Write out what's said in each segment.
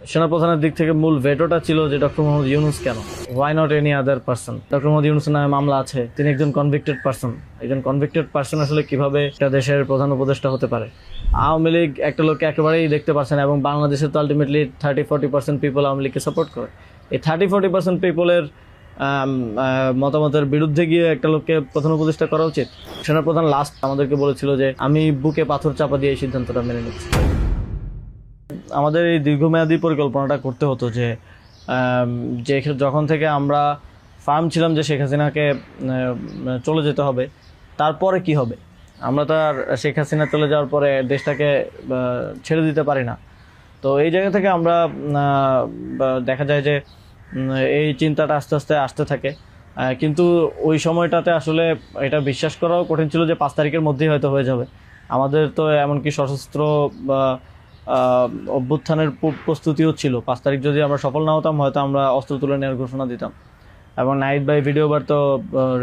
সেনাপ্রধানের দিক থেকে মূল ভেটোটা ছিল যে ডক্টর মোহাম্মদ ইউনূস কেন, why not any other person. Doctor Mohammad ইউনূসের নামে মামলা আছে, তিনি একজন কনভিক্টেড পারসন। একজন কনভিক্টেড পারসন আসলে কিভাবে একটা দেশের প্রধান উপদেষ্টা হতে পারে? আওয়ামী লীগ একটা লোককে একেবারেই দেখতে পারছে না, এবং বাংলাদেশে তো আলটিমেটলি 30-40% পিপল আওয়ামী লীগকে সাপোর্ট করে। এই 30-40% পিপলের মতামতের বিরুদ্ধে গিয়ে একটা লোককে প্রধান উপদেষ্টা করা উচিত? সেনাপ্রধান লাস্ট আমাদেরকে বলেছিল যে আমি বুকে পাথর চাপা দিয়ে এই সিদ্ধান্তটা মেনে নিচ্ছি। আমাদের এই দীর্ঘমেয়াদী পরিকল্পনাটা করতে হতো যে যখন থেকে আমরা ফার্ম ছিলাম যে শেখ হাসিনাকে চলে যেতে হবে, তারপরে কি হবে? আমরা তো আর শেখ হাসিনা চলে যাওয়ার পরে দেশটাকে ছেড়ে দিতে পারি না। তো এই জায়গা থেকে আমরা দেখা যায় যে এই চিন্তাটা আস্তে আস্তে আসতে থাকে। কিন্তু ওই সময়টাতে আসলে এটা বিশ্বাস করাও কঠিন ছিল যে 5 তারিখের মধ্যেই হয়তো হয়ে যাবে। আমাদের তো এমনকি সশস্ত্র অভ্যুত্থানের প্রস্তুতিও ছিল। 5 তারিখ যদি আমরা সফল না হতাম, হয়তো আমরা অস্ত্র তুলে নেওয়ার ঘোষণা দিতাম, এবং নাহিদ ভাই ভিডিও বার তো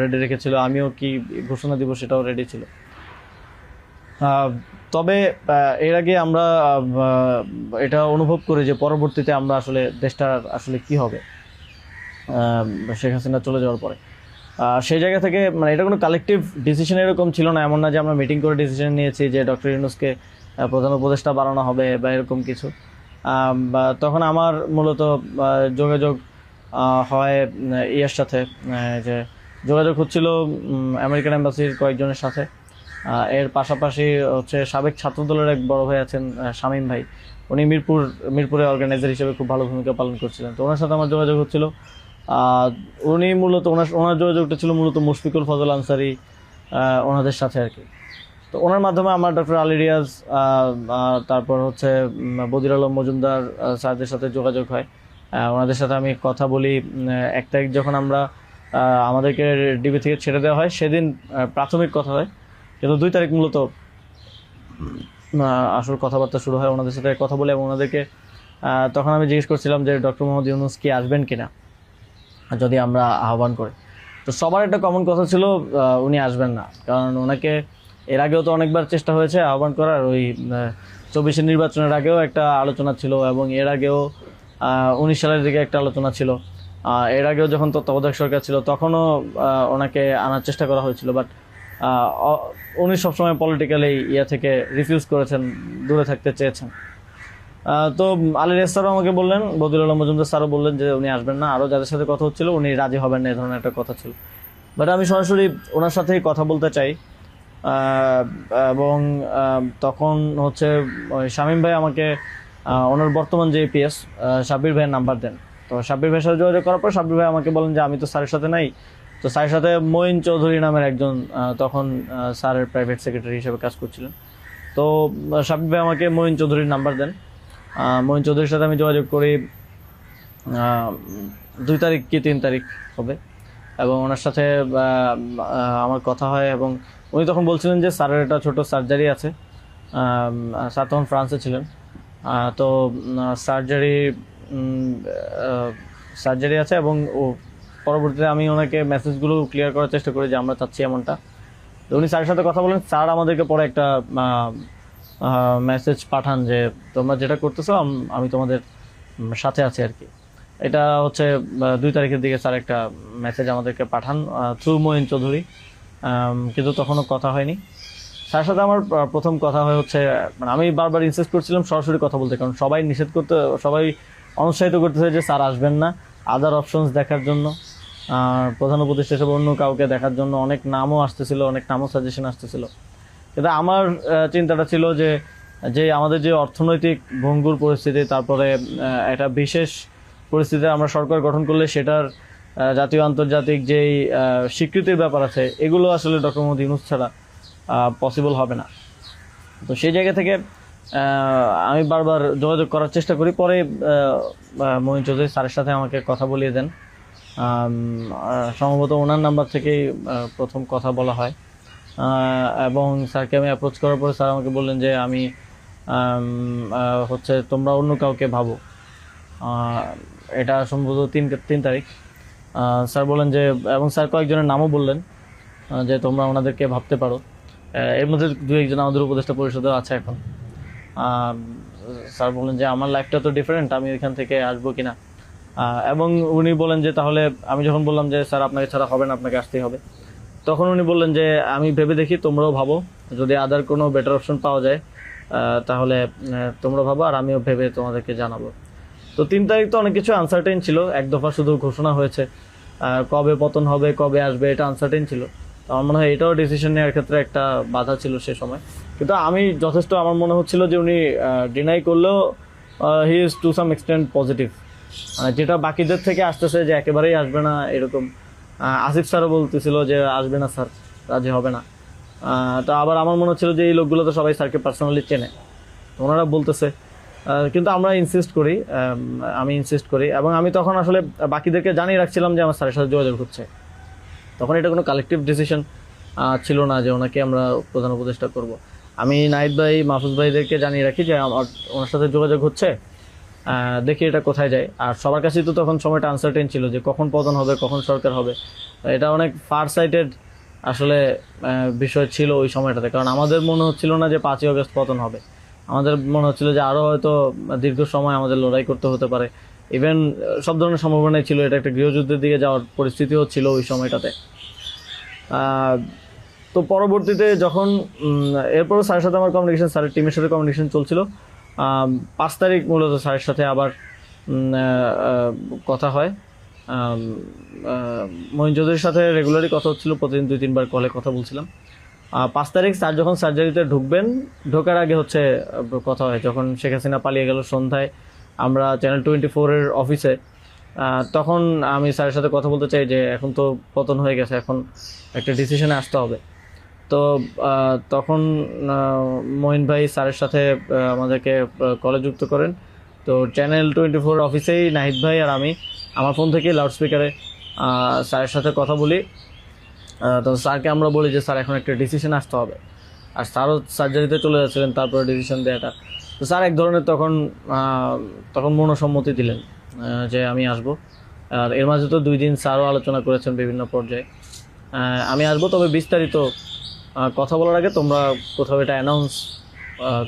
রেডি রেখেছিল, আমিও কি ঘোষণা দিব সেটাও রেডি ছিল। তবে এর আগে আমরা এটা অনুভব করি যে পরবর্তীতে আমরা আসলে দেশটার আসলে কি হবে শেখ হাসিনা চলে যাওয়ার পরে। সেই জায়গা থেকে মানে এটা কোনো কালেকটিভ ডিসিশন এরকম ছিল না, এমন না যে আমরা মিটিং করে ডিসিশন নিয়েছি যে ডক্টর ইউনূসকে প্রধান উপদেষ্টা বানানো হবে বা এরকম কিছু। তখন আমার মূলত যোগাযোগ হয় ইয়ের সাথে, যে যোগাযোগ হচ্ছিল আমেরিকান এম্বাসির কয়েকজনের সাথে। এর পাশাপাশি হচ্ছে সাবেক ছাত্রদলের এক বড় ভাই আছেন শামীম ভাই, উনি মিরপুরে অর্গানাইজার হিসেবে খুব ভালো ভূমিকা পালন করছিলেন। তো ওনার সাথে আমার যোগাযোগ হচ্ছিল। উনি মূলত ওনার যোগাযোগটা ছিল মূলত মুশফিকুল ফজল আনসারি ওনাদের সাথে আর কি। তো ওনার মাধ্যমে আমার ডক্টর আলী রিয়াজ, তারপর হচ্ছে বদির আলম মজুমদার স্যারদের সাথে যোগাযোগ হয়। ওনাদের সাথে আমি কথা বলি। 1 তারিখ যখন আমরা আমাদেরকে ডিবি থেকে ছেড়ে দেওয়া হয়, সেদিন প্রাথমিক কথা হয়, কিন্তু 2 তারিখ মূলত আসল কথাবার্তা শুরু হয়। ওনাদের সাথে কথা বলে এবং ওনাদেরকে তখন আমি জিজ্ঞেস করছিলাম যে ডক্টর মোহাম্মদ ইউনূস কি আসবেন কিনা যদি আমরা আহ্বান করি। তো সবার একটা কমন কথা ছিল উনি আসবেন না, কারণ ওনাকে এর আগেও তো অনেকবার চেষ্টা হয়েছে আহ্বান করার। ওই 24 নির্বাচনের আগেও একটা আলোচনা ছিল, এবং এর আগেও 19 সালের দিকে একটা আলোচনা ছিল। এর আগেও যখন তত্ত্বাবধায়ক সরকার ছিল তখনও ওনাকে আনার চেষ্টা করা হয়েছিল, বাট উনি সবসময় পলিটিক্যালি থেকে রিফিউজ করেছেন, দূরে থাকতে চেয়েছেন। তো আলী রিয়াজ স্যারও আমাকে বললেন, বদিউল আলম মজুমদার স্যারও বললেন যে উনি আসবেন না। আরও যাদের সাথে কথা হচ্ছিল উনি রাজি হবেন না, এই ধরনের একটা কথা ছিল। বাট আমি সরাসরি ওনার সাথেই কথা বলতে চাই, এবং তখন হচ্ছে শামীম ভাই আমাকে ওনার বর্তমান যে পিএস সাব্বির ভাইয়ের নাম্বার দেন। তো সাব্বির ভাইয়ের সাথে যোগাযোগ করার পর সাব্বির ভাই আমাকে বলেন যে আমি তো স্যারের সাথে নাই। তো স্যারের সাথে মঈন চৌধুরী নামের একজন তখন স্যারের প্রাইভেট সেক্রেটারি হিসেবে কাজ করছিলেন। তো সাব্বির ভাই আমাকে মঈন চৌধুরীর নাম্বার দেন। মঈন চৌধুরীর সাথে আমি যোগাযোগ করি 2 তারিখ কি 3 তারিখ হবে, এবং ওনার সাথে আমার কথা হয়। এবং উনি তখন বলছিলেন যে স্যারের একটা ছোটো সার্জারি আছে। স্যার তখন ফ্রান্সে ছিলেন। তো সার্জারি আছে, এবং পরবর্তীতে আমি ওনাকে মেসেজগুলো ক্লিয়ার করার চেষ্টা করি যে আমরা চাচ্ছি এমনটা। তো উনি স্যারের সাথে কথা বলেন। স্যার আমাদেরকে পরে একটা মেসেজ পাঠান যে তোমরা যেটা করতেছো আমি তোমাদের সাথে আছি আর কি। এটা হচ্ছে 2 তারিখের দিকে স্যার একটা মেসেজ আমাদেরকে পাঠান থ্রু মঈন চৌধুরী, কিন্তু তখনও কথা হয়নি। স্যারের সাথে আমার প্রথম কথা হচ্ছে, মানে আমি বারবার ইনসিস্ট করছিলাম সরাসরি কথা বলতে, কারণ সবাই অনুৎসাহিত করতেছে যে স্যার আসবেন না, আদার অপশনস দেখার জন্য, প্রধান উপদেষ্টা হিসেবে অন্য কাউকে দেখার জন্য অনেক নামও আসতেছিল, অনেক নামও সাজেশন আসতেছিল। কিন্তু আমার চিন্তাটা ছিল যে আমাদের যে অর্থনৈতিক ভঙ্গুর পরিস্থিতি, তারপরে একটা বিশেষ পরিস্থিতিতে আমরা সরকার গঠন করলে সেটার জাতীয় আন্তর্জাতিক যেই স্বীকৃতির ব্যাপার আছে, এগুলো আসলে ডক্টর মোহাম্মদ ইউনূস ছাড়া পসিবল হবে না। তো সেই জায়গা থেকে আমি বারবার যোগাযোগ করার চেষ্টা করি। পরে মঈন চৌধুরী স্যারের সাথে আমাকে কথা বলিয়ে দেন। সম্ভবত ওনার নাম্বার থেকেই প্রথম কথা বলা হয়, এবং স্যারকে আমি অ্যাপ্রোচ করার পরে স্যার আমাকে বললেন যে আমি হচ্ছে তোমরা অন্য কাউকে ভাবো। এটা সম্ভবত 3 তারিখ। স্যার বললেন যে, এবং স্যার কয়েকজনের নামও বললেন যে তোমরা ওনাদেরকে ভাবতে পারো। এর মধ্যে 2-1 জন আমাদের উপদেষ্টা পরিষদেও আছে এখন। স্যার বলেন যে আমার লাইফটা তো ডিফারেন্ট, আমি ওইখান থেকে আসবো কিনা। এবং উনি বলেন যে তাহলে, আমি যখন বললাম যে স্যার আপনাকে ছাড়া হবে না, আপনাকে আসতেই হবে, তখন উনি বললেন যে আমি ভেবে দেখি, তোমরাও ভাবো, যদি আদার কোনো বেটার অপশন পাওয়া যায় তাহলে তোমরা ভাবো, আর আমিও ভেবে তোমাদেরকে জানাবো। তো 3 তারিখ তো অনেক কিছু আনসার্টেন ছিল, এক দফা শুধু ঘোষণা হয়েছে, কবে পতন হবে, কবে আসবে, এটা আনসার্টেন ছিল। তো আমার মনে হয় এটাও ডিসিশন নেওয়ার ক্ষেত্রে একটা বাধা ছিল সে সময়। কিন্তু আমি যথেষ্ট, আমার মনে হচ্ছিল যে উনি ডিনাই করলেও he is to some extent positive, যেটা বাকিদের থেকে আসতেছে যে একেবারেই আসবে না এরকম। আসিফ স্যারও বলতেছিল যে আসবে না স্যার, রাজি হবে না। তো আবার আমার মনে হচ্ছিল যে এই লোকগুলো তো সবাই স্যারকে পার্সোনালি চেনে, তো ওনারা বলতেছে। কিন্তু আমরা ইনসিস্ট করি, আমি ইনসিস্ট করি, এবং আমি তখন আসলে বাকিদেরকে জানিয়ে রাখছিলাম যে আমার স্যারের সাথে যোগাযোগ হচ্ছে। তখন এটা কোনো কালেকটিভ ডিসিশন ছিল না যে ওনাকে আমরা প্রধান উপদেষ্টা করব। আমি নাহিদ ভাই, মাহফুজ ভাইদেরকে জানিয়ে রাখি যে ওনার সাথে যোগাযোগ হচ্ছে, দেখি এটা কোথায় যায়। আর সবার কাছেই তো তখন সময়টা আনসার্টেন ছিল যে কখন পতন হবে, কখন সরকার হবে। এটা অনেক ফার সাইটেড আসলে বিষয় ছিল ওই সময়টাতে, কারণ আমাদের মনে হচ্ছিল না যে 5ই আগস্ট পতন হবে। আমাদের মনে হচ্ছিল যে আরও হয়তো দীর্ঘ সময় আমাদের লড়াই করতে হতে পারে। ইভেন সব ধরনের সম্ভাবনাই ছিল, এটা একটা গৃহযুদ্ধের দিকে যাওয়ার পরিস্থিতিও ছিল ওই সময়টাতে। তো পরবর্তীতে যখন এরপরও স্যারের সাথে আমার কমিউনিকেশন, স্যারের টিমের সাথে কমিউনিকেশন চলছিল। 5 তারিখ মূলত স্যারের সাথে আবার কথা হয়। মঈন চৌধুরীর সাথে রেগুলারই কথা হচ্ছিল, প্রতিদিন 2-3 বার কলে কথা বলছিলাম। 5 তারিখ স্যার যখন সার্জারিতে ঢুকবেন, ঢোকার আগে হচ্ছে কথা হয়, যখন শেখ হাসিনা পালিয়ে গেল সন্ধ্যায়, আমরা চ্যানেল 24-এর অফিসে। তখন আমি স্যারের সাথে কথা বলতে চাই যে এখন তো পতন হয়ে গেছে, এখন একটা ডিসিশনে আসতে হবে। তো তখন মঈন ভাই স্যারের সাথে আমাদেরকে কলে যুক্ত করেন। তো চ্যানেল 24 অফিসেই নাহিদ ভাই আর আমি আমার ফোন থেকে লাউডস্পিকারে স্যারের সাথে কথা বলি। তো স্যারকে আমরা বলি যে স্যার এখন একটা ডিসিশন আসতে হবে, আর স্যারও সার্জারিতে চলে যাচ্ছিলেন তারপরে ডিসিশন দেওয়াটা। তো স্যার এক ধরনের তখন মনসম্মতি দিলেন যে আমি আসব। আর এর মাঝে তো 2 দিন স্যারও আলোচনা করেছেন বিভিন্ন পর্যায়ে, আমি আসবো, তবে বিস্তারিত কথা বলার আগে তোমরা কোথাও এটা অ্যানাউন্স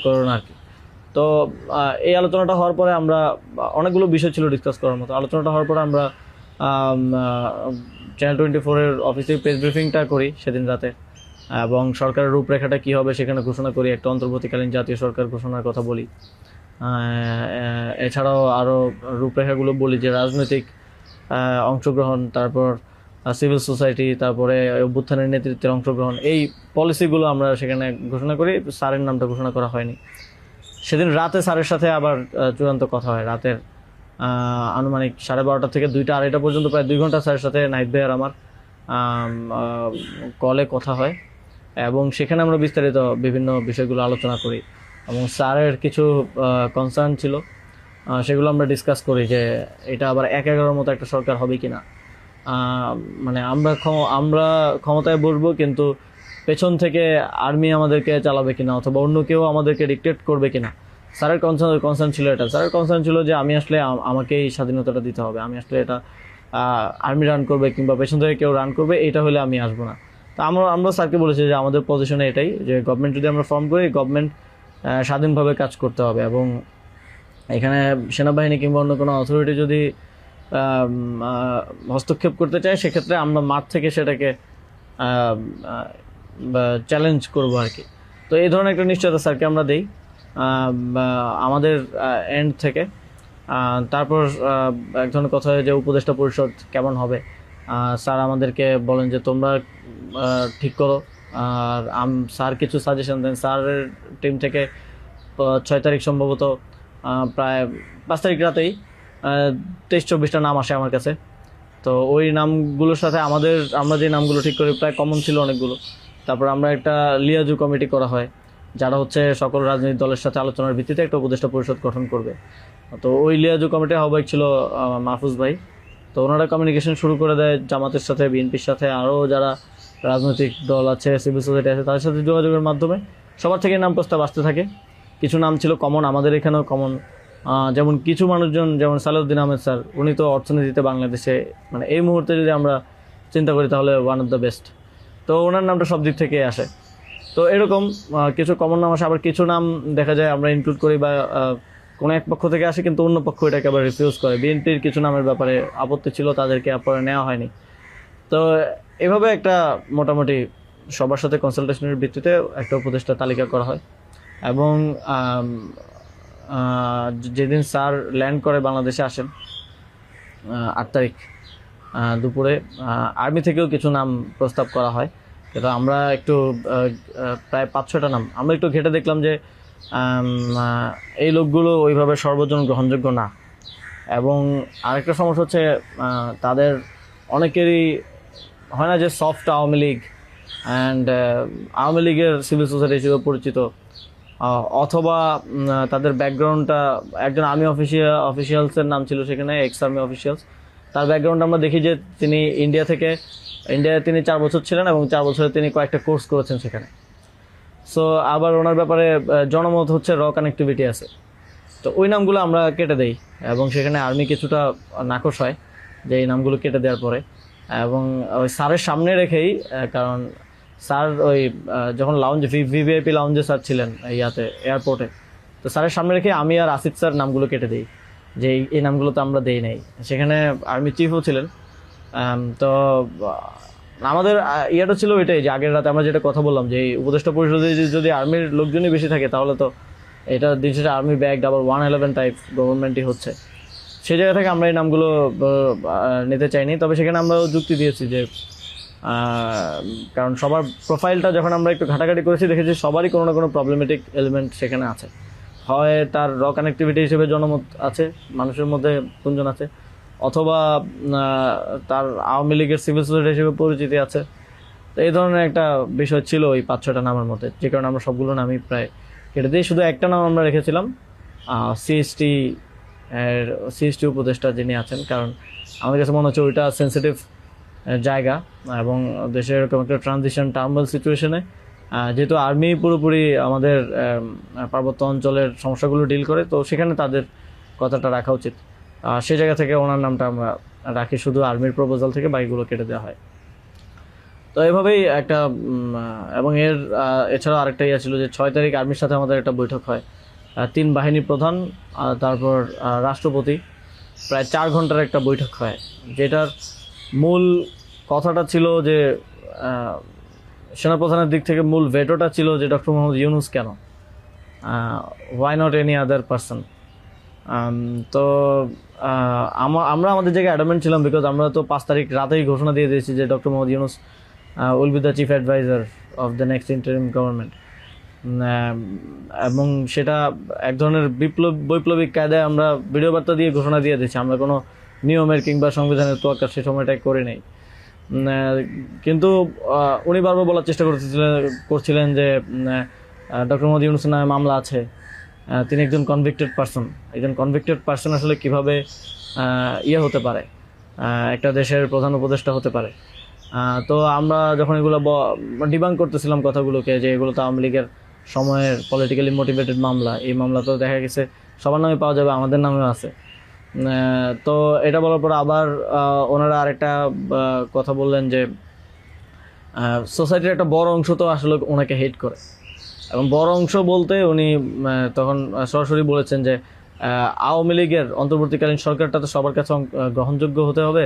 করো না আর কি। তো এই আলোচনাটা হওয়ার পরে আমরা, অনেকগুলো বিষয় ছিল ডিসকাস করার মতো। আলোচনাটা হওয়ার পরে আমরা চ্যানেল 24-এর অফিসে প্রেস ব্রিফিংটা করি সেদিন রাতে, এবং সরকারের রূপরেখাটা কী হবে সেখানে ঘোষণা করি, একটা অন্তর্বর্তীকালীন জাতীয় সরকার ঘোষণার কথা বলি। এছাড়াও আরও রূপরেখাগুলো বলি যে রাজনৈতিক অংশগ্রহণ, তারপর সিভিল সোসাইটি, তারপরে অভ্যুত্থানের নেতৃত্বের অংশগ্রহণ, এই পলিসিগুলো আমরা সেখানে ঘোষণা করি। স্যারের নামটা ঘোষণা করা হয়নি। সেদিন রাতে স্যারের সাথে আবার চূড়ান্ত কথা হয়, রাতের আনুমানিক 12:30 থেকে 2টা-2:30 পর্যন্ত প্রায় 2 ঘন্টা স্যারের সাথে নাহিদ ভাই আর আমার কলে কথা হয়, এবং সেখানে আমরা বিস্তারিত বিভিন্ন বিষয়গুলো আলোচনা করি, এবং স্যারের কিছু কনসার্ন ছিল সেগুলো আমরা ডিসকাস করি যে এটা আবার 1-11 মতো একটা সরকার হবে কিনা। মানে আমরা ক্ষমতায় বসবো, কিন্তু পেছন থেকে আর্মি আমাদেরকে চালাবে কিনা, অথবা অন্য কেউ আমাদেরকে ডিক্টেট করবে কিনা। স্যারের কনসার্ন ছিল এটা। স্যারের কনসার্ন ছিল যে আমি আসলে আমাকেই স্বাধীনতাটা দিতে হবে, আমি আসলে এটা আর্মি রান করবে কিংবা পেছন থেকে কেউ রান করবে, এটা হলে আমি আসবো না। তো আমরা স্যারকে বলেছি যে আমাদের পজিশনে এটাই, যে গভর্নমেন্ট যদি আমরা ফর্ম করি, গভর্নমেন্ট স্বাধীনভাবে কাজ করতে হবে, এবং এখানে সেনাবাহিনী কিংবা অন্য কোনো অথরিটি যদি হস্তক্ষেপ করতে চায়, সেক্ষেত্রে আমরা মাঠ থেকে সেটাকে চ্যালেঞ্জ করবো আর কি। তো এই ধরনের একটা নিশ্চয়তা স্যারকে আমরা দিই আমাদের এন্ড থেকে। তারপর এক ধরনের কথা হয় যে উপদেষ্টা পরিষদ কেমন হবে, স্যার আমাদেরকে বলেন যে তোমরা ঠিক করো। আর স্যার কিছু সাজেশন দেন। স্যারের টিম থেকে 6 তারিখ সম্ভবত প্রায় 5 তারিখ রাতেই 23-24টা নাম আসে আমার কাছে। তো ওই নামগুলোর সাথে আমরা যে নামগুলো ঠিক করি প্রায় কমন ছিল অনেকগুলো। তারপর আমরা একটা লিয়াজু কমিটি করা হয়, যারা হচ্ছে সকল রাজনৈতিক দলের সাথে আলোচনার ভিত্তিতে একটা উপদেষ্টা পরিষদ গঠন করবে। তো ওই লিয়াজু কমিটির আহ্বায়ক ছিল মাহফুজ ভাই। তো ওনারা কমিউনিকেশন শুরু করে দেয় জামাতের সাথে, বিএনপির সাথে, আরও যারা রাজনৈতিক দল আছে, সিভিল সোসাইটি আছে, তাদের সাথে যোগাযোগের মাধ্যমে সবার থেকে নাম প্রস্তাব আসতে থাকে। কিছু নাম ছিল কমন, আমাদের এখানেও কমন। যেমন কিছু মানুষজন, যেমন সালাউদ্দিন আহমেদ স্যার, উনি তো অর্থনীতিতে বাংলাদেশে মানে এই মুহূর্তে যদি আমরা চিন্তা করি তাহলে ওয়ান অফ দ্য বেস্ট। তো ওনার নামটা সব দিক থেকে আসে। তো এরকম কিছু কমন নাম আসে, আবার কিছু নাম দেখা যায় আমরা ইনক্লুড করি বা কোনো এক পক্ষ থেকে আসে, কিন্তু অন্য পক্ষ এটাকে আবার রিফিউজ করে। বিএনপির কিছু নামের ব্যাপারে আপত্তি ছিল, তাদেরকে পরে নেওয়া হয়নি। তো এভাবে একটা মোটামুটি সবার সাথে কনসালটেশনের ভিত্তিতে একটা উপদেষ্টা তালিকা করা হয়। এবং যেদিন স্যার ল্যান্ড করে বাংলাদেশে আসেন 8 তারিখ দুপুরে, আর্মি থেকেও কিছু নাম প্রস্তাব করা হয়। কিন্তু আমরা একটু প্রায় 5-6টা নাম আমরা একটু ঘেটে দেখলাম যে এই লোকগুলো ওইভাবে সর্বজন গ্রহণযোগ্য না। এবং আরেকটা সমস্যা হচ্ছে তাদের অনেকেরই হয় না যে সফট আওয়ামী লীগ অ্যান্ড আওয়ামী লীগের সিভিল সোসাইটি হিসেবে পরিচিত, অথবা তাদের ব্যাকগ্রাউন্ডটা, একজন আর্মি অফিসিয়ালসের নাম ছিল সেখানে, এক্স আর্মি অফিসিয়ালস। তার ব্যাকগ্রাউন্ড আমরা দেখি যে তিনি ইন্ডিয়ায় তিনি 4 বছর ছিলেন এবং 4 বছরে তিনি কয়েকটা কোর্স করেছেন সেখানে। সো আবার ওনার ব্যাপারে জনমত হচ্ছে র কানেক্টিভিটি আছে। তো ওই নামগুলো আমরা কেটে দেই এবং সেখানে আর্মি কিছুটা নাকশ হয় যে এই নামগুলো কেটে দেওয়ার পরে। এবং ওই স্যারের সামনে রেখেই, কারণ স্যার ওই যখন ভিভিআইপি লাউঞ্জে স্যার ছিলেন ইয়াতে এয়ারপোর্টে, তো স্যারের সামনে রেখে আমি আর আসিফ স্যার নামগুলো কেটে দিই যে এই নামগুলো তো আমরা দেই নাই। সেখানে আর্মি চিফও ছিলেন। তো আমাদের ইয়েটা ছিল এটাই যে আগের রাতে আমরা যেটা কথা বললাম যে এই উপদেষ্টা পরিষদে যদি আর্মির লোকজনই বেশি থাকে তাহলে তো এটা দিন শেষে আর্মি ব্যাগ আবার 111 টাইপ গভর্নমেন্টই হচ্ছে। সেই জায়গা থেকে আমরা এই নামগুলো নিতে চাইনি। তবে সেখানে আমরা যুক্তি দিয়েছি যে কারণ সবার প্রোফাইলটা যখন আমরা একটু ঘাটাঘাটি করেছি দেখেছি সবারই কোনো না কোনো প্রবলেমেটিক এলিমেন্ট সেখানে আছে। হয় তার র কানেক্টিভিটি হিসেবে জনমত আছে, মানুষের মধ্যে গুঞ্জন আছে, অথবা তার আওয়ামী লীগের সিভিল সোসাইটি হিসেবে পরিচিতি আছে। তো এই ধরনের একটা বিষয় ছিল ওই 5-6টা নামের মধ্যে, যে কারণে আমরা সবগুলো নামই প্রায় কেটে দিয়ে শুধু একটা নাম আমরা রেখেছিলাম, সিএসটি উপদেষ্টা যিনি আছেন। কারণ আমাদের কাছে মনে হচ্ছে ওইটা সেন্সিটিভ জায়গা এবং দেশের এরকম একটা ট্রানজিশন টার্মাল সিচুয়েশনে যেহেতু আর্মি পুরোপুরি আমাদের পার্বত্য অঞ্চলের সমস্যাগুলো ডিল করে, তো সেখানে তাদের কথাটা রাখা উচিত। সেই জায়গা থেকে ওনার নামটা আমরা রাখি, শুধু আর্মির প্রপোজাল থেকে বাকিগুলো কেটে দেওয়া হয়। তো এভাবেই একটা এবং এছাড়াও আরেকটা ইয়ে ছিল যে 6 তারিখ আর্মির সাথে আমাদের একটা বৈঠক হয়, 3 বাহিনী প্রধান তারপর রাষ্ট্রপতি, প্রায় 4 ঘন্টার একটা বৈঠক হয়। যেটার মূল কথাটা ছিল যে সেনাপ্রধানের দিক থেকে মূল ভেটোটা ছিল যে ডক্টর মোহাম্মদ ইউনূস কেন, why not any other person. তো আমরা আমাদের জায়গায় অ্যাডামেন্ট ছিলাম, বিকজ আমরা তো 5 তারিখ রাতেই ঘোষণা দিয়ে দিয়েছি যে doctor Mohammad Yunus will be the chief adviser of the next interim government. এবং সেটা এক ধরনের বৈপ্লবিক কায়দায় আমরা ভিডিও বার্তা দিয়ে ঘোষণা দিয়ে দিয়েছি, আমরা কোনো নিয়মের কিংবা সংবিধানের তোয়াক্কা সে সময়টাই করি নাই। কিন্তু উনি বারবার বলার চেষ্টা করছিলেন যে ডক্টর মোহাম্মদ ইউনূসের নামে মামলা আছে, তিনি একজন কনভিক্টেড পারসন। একজন কনভিক্টেড পারসন আসলে কিভাবে হতে পারে, একটা দেশের প্রধান উপদেষ্টা হতে পারে। তো আমরা যখন এগুলো ডিবাঙ্ক করতেছিলাম কথাগুলোকে যে এগুলো তো আওয়ামী লীগের সময়ের পলিটিক্যালি মোটিভেটেড মামলা, এই মামলা তো দেখা গেছে সবার নামে পাওয়া যাবে, আমাদের নামেও আছে। তো এটা বলার পর আবার ওনারা আরেকটা কথা বললেন যে সোসাইটির একটা বড় অংশ তো আসলে ওনাকে হেট করে, এবং বড় অংশ বলতে উনি তখন সরাসরি বলেছেন যে আওয়ামী লীগের অন্তর্বর্তীকালীন সরকারটা তো সবার কাছে গ্রহণযোগ্য হতে হবে।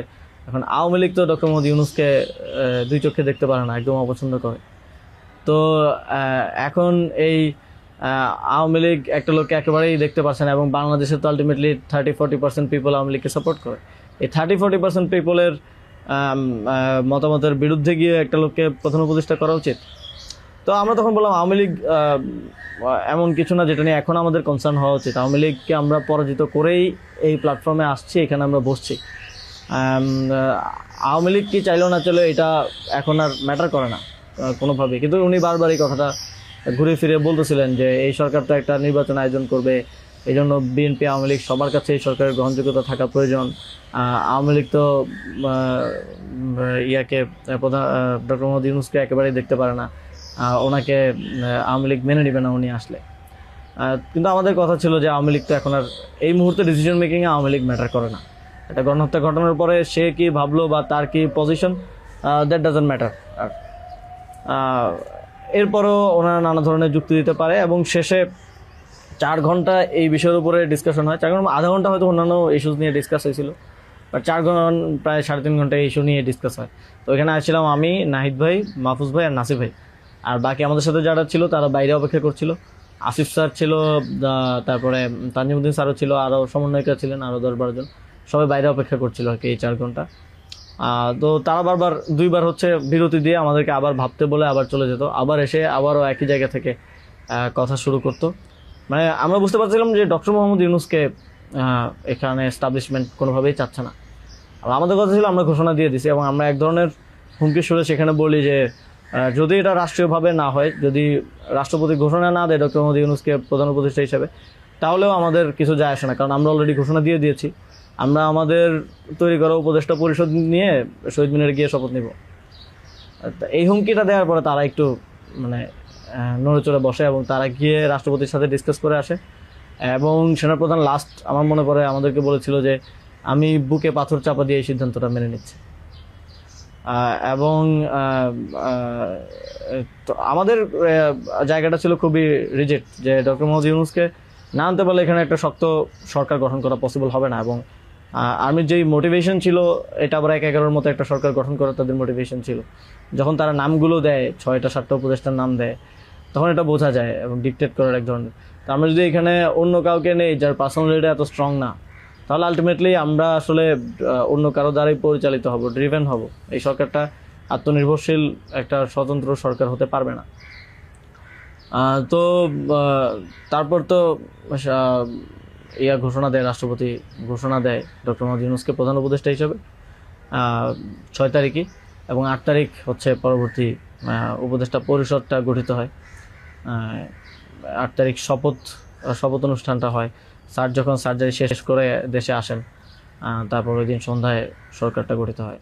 এখন আওয়ামী লীগ তো ডক্টর মোহাম্মদ ইউনূসকে 2 চোখে দেখতে পারে না, একদম অপছন্দ করে। তো এখন এই আওয়ামী লীগ একটা লোককে একেবারেই দেখতে পাচ্ছে না, এবং বাংলাদেশে তো আলটিমেটলি 30-40% পিপল আওয়ামী লীগকে সাপোর্ট করে। এই 30-40% পিপলের মতামতের বিরুদ্ধে গিয়ে একটা লোককে প্রধান উপদেষ্টা করা উচিত। তো আমরা তখন বললাম আওয়ামী লীগ এমন কিছু না যেটা নিয়ে এখন আমাদের কনসার্ন হওয়া উচিত। আওয়ামী লীগকে আমরা পরাজিত করেই এই প্ল্যাটফর্মে আসছি, এখানে আমরা বসছি। আওয়ামী লীগ কি চাইলেও না চলে এটা এখন আর ম্যাটার করে না কোনোভাবেই। কিন্তু উনি বারবার এই কথাটা ঘুরে ফিরে বলতেছিলেন যে এই সরকার তো একটা নির্বাচন আয়োজন করবে, এই জন্য বিএনপি আওয়ামী লীগ সবার কাছে এই সরকারের গ্রহণযোগ্যতা থাকা প্রয়োজন। আওয়ামী লীগ তো প্রধান ডক্টর মোহাম্মদ ইউনূসকে একেবারেই দেখতে পারে না, ওনাকে আওয়ামী লীগ মেনে নেবে না উনি আসলে। কিন্তু আমাদের কথা ছিল যে আওয়ামী লীগ তো এখন আর এই মুহূর্তে ডিসিশন মেকিংয়ে আওয়ামী লীগ ম্যাটার করে না। একটা গণহত্যা ঘটনার পরে সে কি ভাবলো বা তার কি পজিশন, দ্যাট ডাজন্ট ম্যাটার। এরপরও ওনারা নানা ধরনের যুক্তি দিতে পারে, এবং শেষে 4 ঘন্টা এই বিষয়ের উপরে ডিসকাশন হয়। 4 ঘন্টা, আধা ঘন্টা হয়তো অন্যান্য ইস্যুস নিয়ে ডিসকাস হয়েছিল, বাট 4 ঘন্টা প্রায় 3.5 ঘন্টা এই ইস্যু নিয়ে ডিসকাস হয়। তো এখানে আসছিলাম আমি, নাহিদ ভাই, মাহফুজ ভাই আর নাসির ভাই। আর বাকি আমাদের সাথে যারা ছিল তারা বাইরে অপেক্ষা করছিল। আসিফ স্যার ছিল, তারপরে তানজিমুদ্দিন স্যারও ছিল, আরও সমন্বয়করা ছিলেন, আরও 10-12 জন, সবাই বাইরে অপেক্ষা করছিল আর কি এই 4 ঘন্টা। তো তারা বারবার 2বার হচ্ছে বিরতি দিয়ে আমাদেরকে আবার ভাবতে বলে আবার চলে যেত, আবার এসে আবারও একই জায়গা থেকে কথা শুরু করতো। মানে আমরা বুঝতে পারছিলাম যে ডক্টর মোহাম্মদ ইউনূসকে এখানে এস্টাবলিশমেন্ট কোনোভাবেই চাচ্ছে না। আর আমাদের কথা ছিল আমরা ঘোষণা দিয়ে দিছি, এবং আমরা এক ধরনের হুমকি সুরে সেখানে বলি যে যদি এটা রাষ্ট্রীয়ভাবে না হয়, যদি রাষ্ট্রপতি ঘোষণা না দেয় ডক্টর মোহাম্মদ ইউনূসকে প্রধান উপদেষ্টা হিসেবে, তাহলেও আমাদের কিছু যায় আসে না, কারণ আমরা অলরেডি ঘোষণা দিয়ে দিয়েছি। আমরা আমাদের তৈরি করা উপদেষ্টা পরিষদ নিয়ে শহীদ মিনারে গিয়ে শপথ নিব। এই হুমকিটা দেওয়ার পরে তারা একটু মানে নড়েচড়ে বসে, এবং তারা গিয়ে রাষ্ট্রপতির সাথে ডিসকাস করে আসে। এবং সেনাপ্রধান লাস্ট আমার মনে পড়ে আমাদেরকে বলেছিল যে আমি বুকে পাথর চাপা দিয়ে এই সিদ্ধান্তটা মেনে নিচ্ছি। এবং তো আমাদের জায়গাটা ছিল খুবই রিজেক্ট, যে ডক্টর মোহাম্মদ ইউনূসকে না আনতে পারলে এখানে একটা শক্ত সরকার গঠন করা পসিবল হবে না। এবং আর্মির যেই মোটিভেশন ছিল, এটা আবার 1-11-র মতো একটা সরকার গঠন করার তাদের মোটিভেশন ছিল। যখন তারা নামগুলো দেয়, 6টা-7টা উপদেষ্টার নাম দেয়, তখন এটা বোঝা যায়, এবং ডিকটেট করার এক ধরনের। তো আমরা যদি এখানে অন্য কাউকে নেই যার পার্সোনালিটি এত স্ট্রং না, তাহলে আলটিমেটলি আমরা আসলে অন্য কারো দ্বারাই পরিচালিত হব, ড্রিভেন হব। এই সরকারটা আত্মনির্ভরশীল একটা স্বতন্ত্র সরকার হতে পারবে না। তো তারপর তো ঘোষণা দেয়, রাষ্ট্রপতি ঘোষণা দেয় ডক্টর মোহাম্মদ ইউনূসকে প্রধান উপদেষ্টা হিসেবে 6 তারিখে, এবং 8 তারিখ হচ্ছে পরবর্তী উপদেষ্টা পরিষদটা গঠিত হয়। 8 তারিখ শপথ অনুষ্ঠানটা হয়। স্যার যখন সার্জারি শেষ করে দেশে আসেন, তারপর ওই দিন সন্ধ্যায় সরকারটা গঠিত হয়।